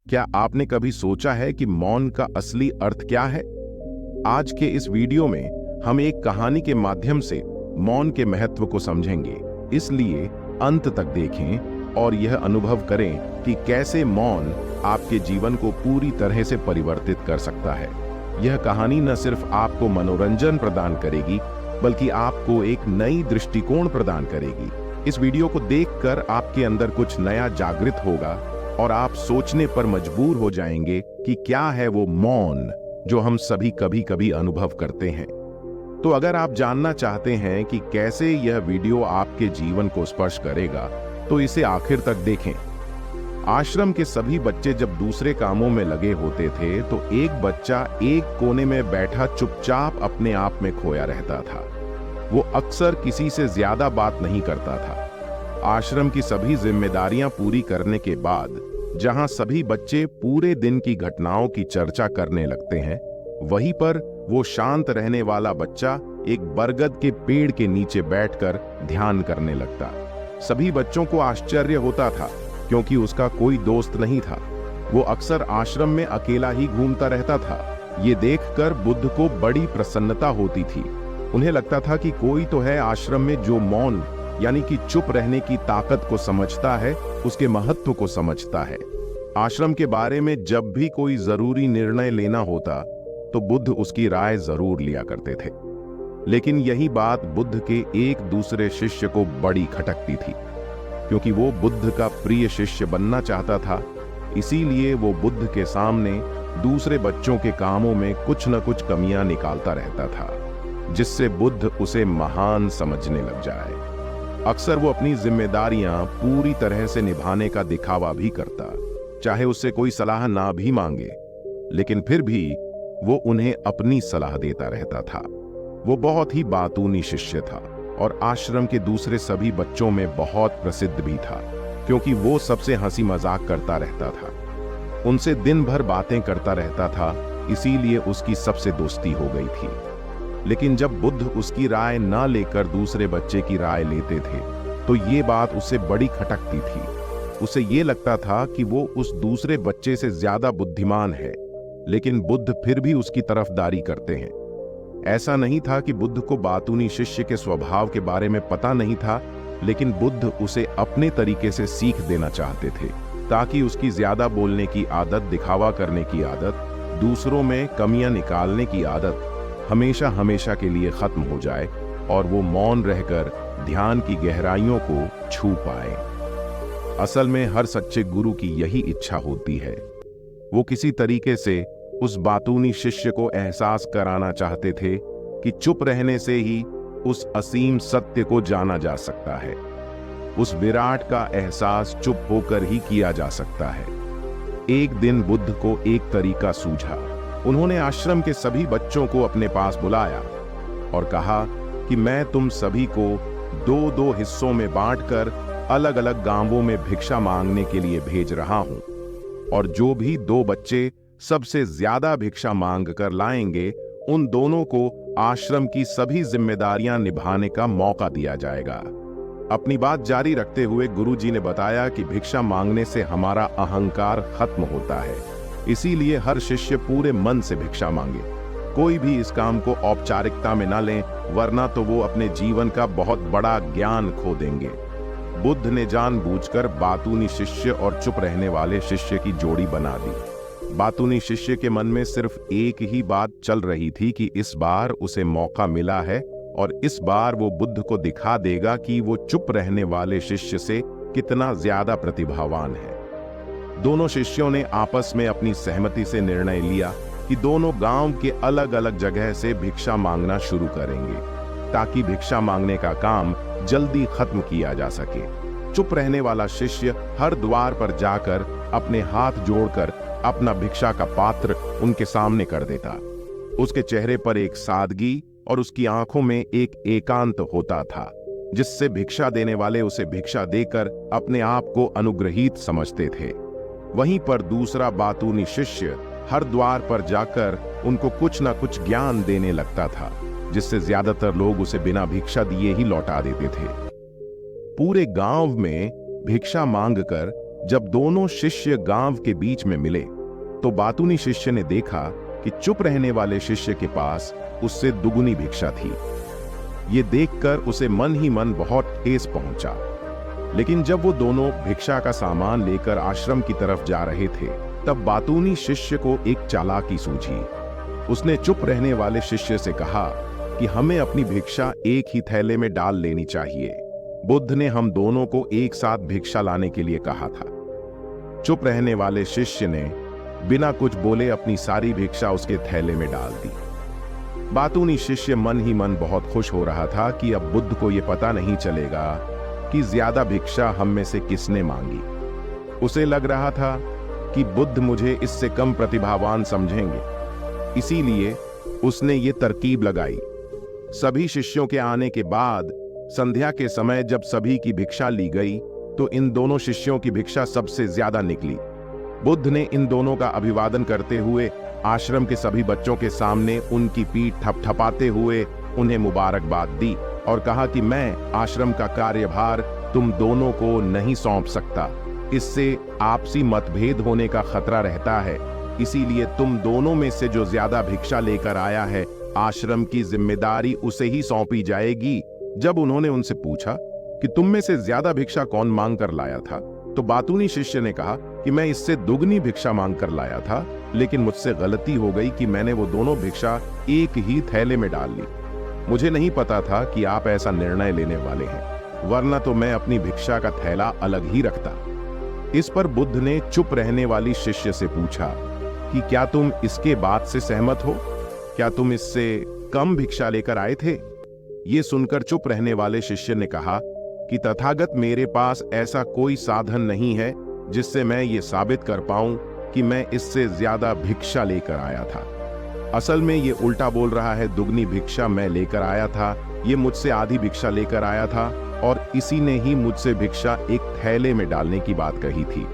क्या आपने कभी सोचा है कि मौन का असली अर्थ क्या है? आज के इस वीडियो में हम एक कहानी के माध्यम से मौन के महत्व को समझेंगे। इसलिए अंत तक देखें और यह अनुभव करें कि कैसे मौन आपके जीवन को पूरी तरह से परिवर्तित कर सकता है। यह कहानी न सिर्फ आपको मनोरंजन प्रदान करेगी, बल्कि आपको एक नई दृष्टिकोण प्रदान करेगी। इस वीडियो को देखकर आपके अंदर कुछ नया जागृत होगा और आप सोचने पर मजबूर हो जाएंगे कि क्या है वो मौन जो हम सभी कभी कभी अनुभव करते हैं। तो अगर आप जानना चाहते हैं कि कैसे यह वीडियो आपके जीवन को स्पर्श करेगा, तो इसे आखिर तक देखें। आश्रम के सभी बच्चे जब दूसरे कामों में लगे होते थे, तो एक बच्चा एक कोने में बैठा चुपचाप अपने आप में खोया रहता था। वो अक्सर किसी से ज्यादा बात नहीं करता था। आश्रम की सभी जिम्मेदारियां पूरी करने के बाद जहां सभी बच्चे पूरे दिन की घटनाओं की चर्चा करने लगते हैं, वहीं पर वो शांत रहने वाला बच्चा एक बरगद के पेड़ के नीचे बैठकर ध्यान करने लगता। सभी बच्चों को आश्चर्य होता था, क्योंकि उसका कोई दोस्त नहीं था। वो अक्सर आश्रम में अकेला ही घूमता रहता था। ये देखकर बुद्ध को बड़ी प्रसन्नता होती थी। उन्हें लगता था कि कोई तो है आश्रम में जो मौन यानी कि चुप रहने की ताकत को समझता है, उसके महत्व को समझता है। आश्रम के बारे में जब भी कोई जरूरी निर्णय लेना होता, तो बुद्ध उसकी राय जरूर लिया करते थे। लेकिन यही बात बुद्ध के एक दूसरे शिष्य को बड़ी खटकती थी, क्योंकि वो बुद्ध का प्रिय शिष्य बनना चाहता था। इसीलिए वो बुद्ध के सामने दूसरे बच्चों के कामों में कुछ न कुछ कमियां निकालता रहता था, जिससे बुद्ध उसे महान समझने लग जाए। अक्सर वो अपनी जिम्मेदारियां पूरी तरह से निभाने का दिखावा भी करता, चाहे उससे कोई सलाह ना भी मांगे, लेकिन फिर भी वो उन्हें अपनी सलाह देता रहता था। वो बहुत ही बातूनी शिष्य था और आश्रम के दूसरे सभी बच्चों में बहुत प्रसिद्ध भी था, क्योंकि वो सबसे हंसी मजाक करता रहता था। उनसे दिन भर बातें करता रहता था, इसीलिए उसकी सबसे दोस्ती हो गई थी। लेकिन जब बुद्ध उसकी राय ना लेकर दूसरे बच्चे की राय लेते थे, तो ये बात उसे बड़ी खटकती थी। उसे ये लगता था कि वो उस दूसरे बच्चे से ज्यादा बुद्धिमान है, लेकिन बुद्ध फिर भी उसकी तरफदारी करते हैं। ऐसा नहीं था कि बुद्ध को बातूनी शिष्य के स्वभाव के बारे में पता नहीं था, लेकिन बुद्ध उसे अपने तरीके से सीख देना चाहते थे, ताकि उसकी ज्यादा बोलने की आदत, दिखावा करने की आदत, दूसरों में कमियां निकालने की आदत हमेशा हमेशा के लिए खत्म हो जाए और वो मौन रहकर ध्यान की गहराइयों को छू पाए। असल में हर सच्चे गुरु की यही इच्छा होती है। वो किसी तरीके से उस बातूनी शिष्य को एहसास कराना चाहते थे कि चुप रहने से ही उस असीम सत्य को जाना जा सकता है। उस विराट का एहसास चुप होकर ही किया जा सकता है। एक दिन बुद्ध को एक तरीका सूझा। उन्होंने आश्रम के सभी बच्चों को अपने पास बुलाया और कहा कि मैं तुम सभी को दो दो हिस्सों में बांटकर अलग अलग गांवों में भिक्षा मांगने के लिए भेज रहा हूं, और जो भी दो बच्चे सबसे ज्यादा भिक्षा मांग कर लाएंगे, उन दोनों को आश्रम की सभी जिम्मेदारियां निभाने का मौका दिया जाएगा। अपनी बात जारी रखते हुए गुरुजी ने बताया कि भिक्षा मांगने से हमारा अहंकार खत्म होता है, इसीलिए हर शिष्य पूरे मन से भिक्षा मांगे। कोई भी इस काम को औपचारिकता में ना लें, वरना तो वो अपने जीवन का बहुत बड़ा ज्ञान खो देंगे। बुद्ध ने जानबूझकर बातूनी शिष्य और चुप रहने वाले शिष्य की जोड़ी बना दी। बातूनी शिष्य के मन में सिर्फ एक ही बात चल रही थी कि इस बार उसे मौका मिला है और इस बार वो बुद्ध को दिखा देगा कि वो चुप रहने वाले शिष्य से कितना ज्यादा प्रतिभावान है। दोनों शिष्यों ने आपस में अपनी सहमति से निर्णय लिया कि दोनों गांव के अलग अलग जगह से भिक्षा मांगना शुरू करेंगे, ताकि भिक्षा मांगने का काम जल्दी खत्म किया जा सके। चुप रहने वाला शिष्य हर द्वार पर जाकर अपने हाथ जोड़कर अपना भिक्षा का पात्र उनके सामने कर देता। उसके चेहरे पर एक सादगी और उसकी आंखों में एक एकांत होता था, जिससे भिक्षा देने वाले उसे भिक्षा देकर अपने आप को अनुग्रहित समझते थे। वहीं पर दूसरा बातूनी शिष्य हर द्वार पर जाकर उनको कुछ न कुछ ज्ञान देने लगता था, जिससे ज्यादातर लोग उसे बिना भिक्षा दिए ही लौटा देते थे। पूरे गांव में भिक्षा मांगकर जब दोनों शिष्य गांव के बीच में मिले तो बातूनी शिष्य ने देखा कि चुप रहने वाले शिष्य के पास उससे दुगुनी भिक्षा थी। ये देखकर उसे मन ही मन बहुत ठेस पहुंचा। लेकिन जब वो दोनों भिक्षा का सामान लेकर आश्रम की तरफ जा रहे थे, तब बातूनी शिष्य को एक चालाकी सूझी। उसने चुप रहने वाले शिष्य से कहा कि हमें अपनी भिक्षा एक ही थैले में डाल लेनी चाहिए। बुद्ध ने हम दोनों को एक साथ भिक्षा लाने के लिए कहा था। चुप रहने वाले शिष्य ने बिना कुछ बोले अपनी सारी भिक्षा उसके थैले में डाल दी। बातूनी शिष्य मन ही मन बहुत खुश हो रहा था कि अब बुद्ध को यह पता नहीं चलेगा कि ज्यादा भिक्षा हम में से किसने मांगी। उसे लग रहा था कि बुद्ध मुझे इससे कम प्रतिभावान समझेंगे, इसीलिए उसने ये तरकीब लगाई। सभी शिष्यों के आने के बाद संध्या के समय जब सभी की भिक्षा ली गई तो इन दोनों शिष्यों की भिक्षा सबसे ज्यादा निकली। बुद्ध ने इन दोनों का अभिवादन करते हुए आश्रम के सभी बच्चों के सामने उनकी पीठ थपथपाते हुए उन्हें मुबारकबाद दी और कहा कि मैं आश्रम का कार्यभार तुम दोनों को नहीं सौंप सकता। इससे आपसी मतभेद होने का खतरा रहता है, इसीलिए तुम दोनों में से जो ज्यादा भिक्षा लेकर आया है, आश्रम की जिम्मेदारी उसे ही सौंपी जाएगी। जब उन्होंने उनसे पूछा कि तुम में से ज्यादा भिक्षा कौन मांग कर लाया था, तो बातूनी शिष्य ने कहा कि मैं इससे दुगनी भिक्षा मांग कर लाया था, लेकिन मुझसे गलती हो गई कि मैंने वो दोनों भिक्षा एक ही थैले में डाल ली। मुझे नहीं पता था कि आप ऐसा निर्णय लेने वाले हैं, वरना तो मैं अपनी भिक्षा का थैला अलग ही रखता। इस पर बुद्ध ने चुप रहने वाली शिष्य से पूछा कि क्या तुम इसके बात से सहमत हो? क्या तुम इससे कम भिक्षा लेकर आए थे? ये सुनकर चुप रहने वाले शिष्य ने कहा कि तथागत मेरे पास ऐसा कोई साधन नहीं है जिससे मैं ये साबित कर पाऊं कि मैं इससे ज्यादा भिक्षा लेकर आया था। असल में ये उल्टा बोल रहा है, दुगनी भिक्षा मैं लेकर आया था, ये मुझसे आधी भिक्षा लेकर आया था और इसी ने ही मुझसे भिक्षा एक थैले में डालने की बात कही थी।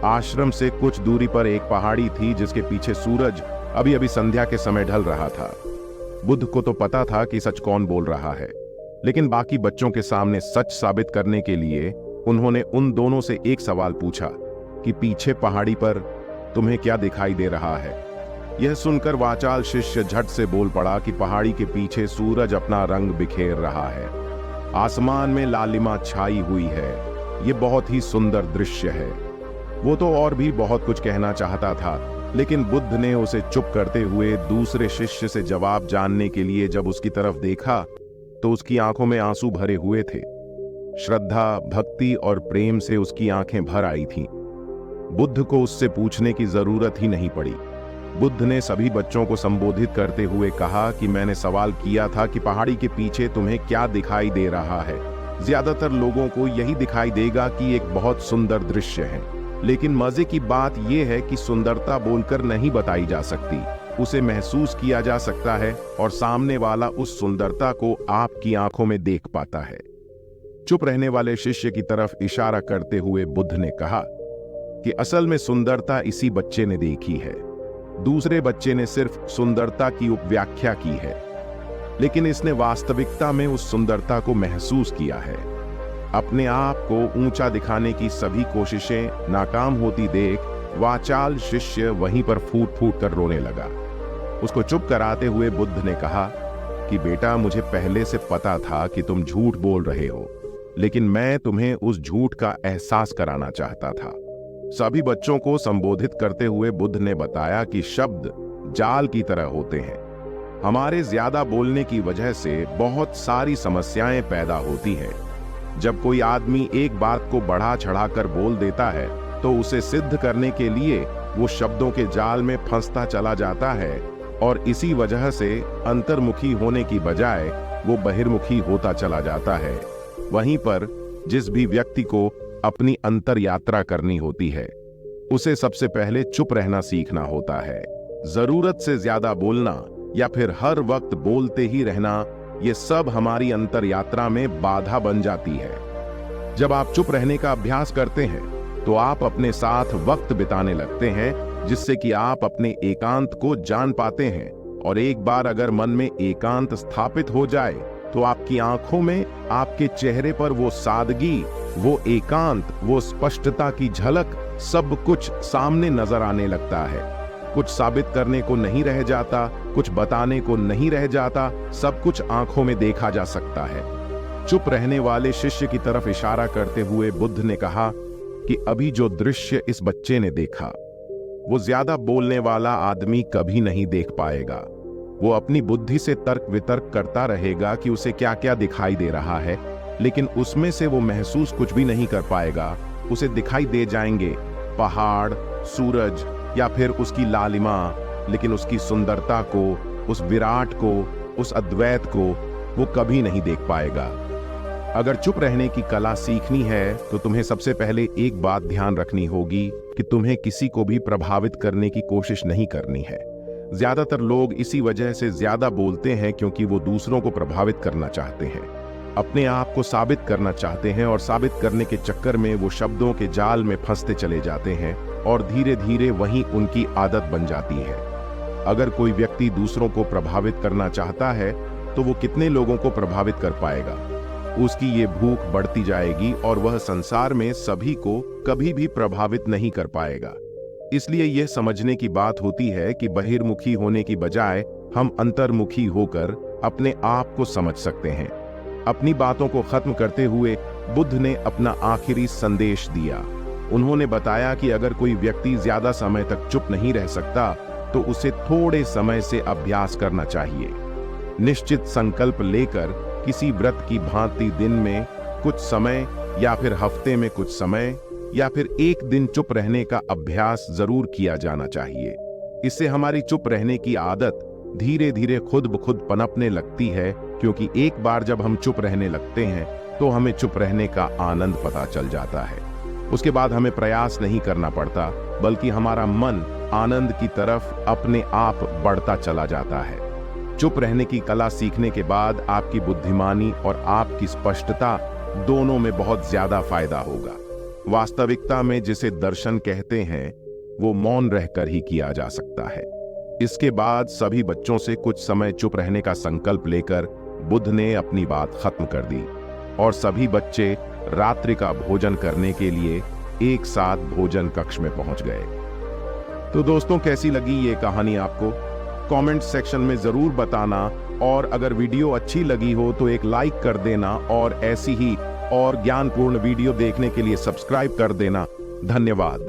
आश्रम से कुछ दूरी पर एक पहाड़ी थी जिसके पीछे सूरज अभी अभी संध्या के समय ढल रहा था। बुद्ध को तो पता था कि सच कौन बोल रहा है, लेकिन बाकी बच्चों के सामने सच साबित करने के लिए उन्होंने उन दोनों से एक सवाल पूछा कि पीछे पहाड़ी पर तुम्हें क्या दिखाई दे रहा है? यह सुनकर वाचाल शिष्य झट से बोल पड़ा कि पहाड़ी के पीछे सूरज अपना रंग बिखेर रहा है, आसमान में लालिमा छाई हुई है, ये बहुत ही सुंदर दृश्य है। वो तो और भी बहुत कुछ कहना चाहता था, लेकिन बुद्ध ने उसे चुप करते हुए दूसरे शिष्य से जवाब जानने के लिए जब उसकी तरफ देखा तो उसकी आंखों में आंसू भरे हुए थे। श्रद्धा, भक्ति और प्रेम से उसकी आंखें भर आई थीं। बुद्ध को उससे पूछने की जरूरत ही नहीं पड़ी। बुद्ध ने सभी बच्चों को संबोधित करते हुए कहा कि मैंने सवाल किया था कि पहाड़ी के पीछे तुम्हें क्या दिखाई दे रहा है। ज्यादातर लोगों को यही दिखाई देगा कि एक बहुत सुंदर दृश्य है, लेकिन मजे की बात यह है कि सुंदरता बोलकर नहीं बताई जा सकती, उसे महसूस किया जा सकता है और सामने वाला उस सुंदरता को आपकी आंखों में देख पाता है। चुप रहने वाले शिष्य की तरफ इशारा करते हुए बुद्ध ने कहा कि असल में सुंदरता इसी बच्चे ने देखी है, दूसरे बच्चे ने सिर्फ सुंदरता की उपव्याख्या की है, लेकिन इसने वास्तविकता में उस सुंदरता को महसूस किया है। अपने आप को ऊंचा दिखाने की सभी कोशिशें नाकाम होती देख वाचाल शिष्य वहीं पर फूट फूट कर रोने लगा। उसको चुप कराते हुए बुद्ध ने कहा कि बेटा, मुझे पहले से पता था कि तुम झूठ बोल रहे हो, लेकिन मैं तुम्हें उस झूठ का एहसास कराना चाहता था। सभी बच्चों को संबोधित करते हुए बुद्ध ने बताया कि शब्द जाल की तरह होते हैं। हमारे ज्यादा बोलने की वजह से बहुत सारी समस्याएं पैदा होती हैं। जब कोई आदमी एक बात को बढ़ा चढ़ाकर बोल देता है तो उसे सिद्ध करने के लिए वो शब्दों के जाल में फंसता चला जाता है और इसी वजह से अंतर्मुखी होने की बजाय वो बहिर्मुखी होता चला जाता है। वहीं पर जिस भी व्यक्ति को अपनी अंतर यात्रा करनी होती है, उसे सबसे पहले चुप रहना सीखना होता है। जरूरत से ज्यादा बोलना या फिर हर वक्त बोलते ही रहना, ये सब हमारी अंतर यात्रा में बाधा बन जाती है। जब आप चुप रहने का अभ्यास करते हैं तो आप अपने साथ वक्त बिताने लगते हैं, जिससे कि आप अपने एकांत को जान पाते हैं। और एक बार अगर मन में एकांत स्थापित हो जाए तो आपकी आंखों में, आपके चेहरे पर वो सादगी, वो एकांत, वो स्पष्टता की झलक, सब कुछ सामने नजर आने लगता है। कुछ साबित करने को नहीं रह जाता, कुछ बताने को नहीं रह जाता, सब कुछ आंखों में देखा जा सकता है। चुप रहने वाले शिष्य की तरफ इशारा करते हुए बुद्ध ने कहा कि अभी जो दृश्य इस बच्चे ने देखा, वो ज्यादा बोलने वाला आदमी कभी नहीं देख पाएगा। वो अपनी बुद्धि से तर्क वितर्क करता रहेगा कि उसे क्या क्या दिखाई दे रहा है, लेकिन उसमें से वो महसूस कुछ भी नहीं कर पाएगा। उसे दिखाई दे जाएंगे पहाड़, सूरज या फिर उसकी लालिमा, लेकिन उसकी सुंदरता को, उस विराट को, उस अद्वैत को वो कभी नहीं देख पाएगा। अगर चुप रहने की कला सीखनी है तो तुम्हें सबसे पहले एक बात ध्यान रखनी होगी कि तुम्हें किसी को भी प्रभावित करने की कोशिश नहीं करनी है। ज्यादातर लोग इसी वजह से ज्यादा बोलते हैं क्योंकि वो दूसरों को प्रभावित करना चाहते हैं, अपने आप को साबित करना चाहते हैं, और साबित करने के चक्कर में वो शब्दों के जाल में फंसते चले जाते हैं और धीरे धीरे वही उनकी आदत बन जाती है। अगर कोई व्यक्ति दूसरों को प्रभावित करना चाहता है तो वो कितने लोगों को प्रभावित कर पाएगा? उसकी ये भूख बढ़ती जाएगी और वह संसार में सभी को कभी भी प्रभावित नहीं कर पाएगा। इसलिए यह समझने की बात होती है कि बहिर्मुखी होने की बजाय हम अंतर्मुखी होकर अपने आप को समझ सकते हैं। अपनी बातों को खत्म करते हुए बुद्ध ने अपना आखिरी संदेश दिया। उन्होंने बताया कि अगर कोई व्यक्ति ज्यादा समय तक चुप नहीं रह सकता तो उसे थोड़े समय से अभ्यास करना चाहिए। निश्चित संकल्प लेकर किसी व्रत की भांति दिन में कुछ समय या फिर हफ्ते में कुछ समय या फिर एक दिन चुप रहने का अभ्यास जरूर किया जाना चाहिए। इससे हमारी चुप रहने की आदत धीरे धीरे खुद ब खुद पनपने लगती है, क्योंकि एक बार जब हम चुप रहने लगते हैं तो हमें चुप रहने का आनंद पता चल जाता है। उसके बाद हमें प्रयास नहीं करना पड़ता, बल्कि हमारा मन आनंद की तरफ अपने आप बढ़ता चला जाता है। चुप रहने की कला सीखने के बाद आपकी बुद्धिमानी और आपकी स्पष्टता दोनों में बहुत ज्यादा फायदा होगा। वास्तविकता में जिसे दर्शन कहते हैं वो मौन रहकर ही किया जा सकता है। इसके बाद सभी बच्चों से कुछ समय चुप रहने का संकल्प लेकर बुद्ध ने अपनी बात खत्म कर दी और सभी बच्चे रात्रि का भोजन करने के लिए एक साथ भोजन कक्ष में पहुंच गए। तो दोस्तों, कैसी लगी ये कहानी आपको? कमेंट सेक्शन में जरूर बताना, और अगर वीडियो अच्छी लगी हो तो एक लाइक कर देना और ऐसी ही और ज्ञानपूर्ण वीडियो देखने के लिए सब्सक्राइब कर देना। धन्यवाद।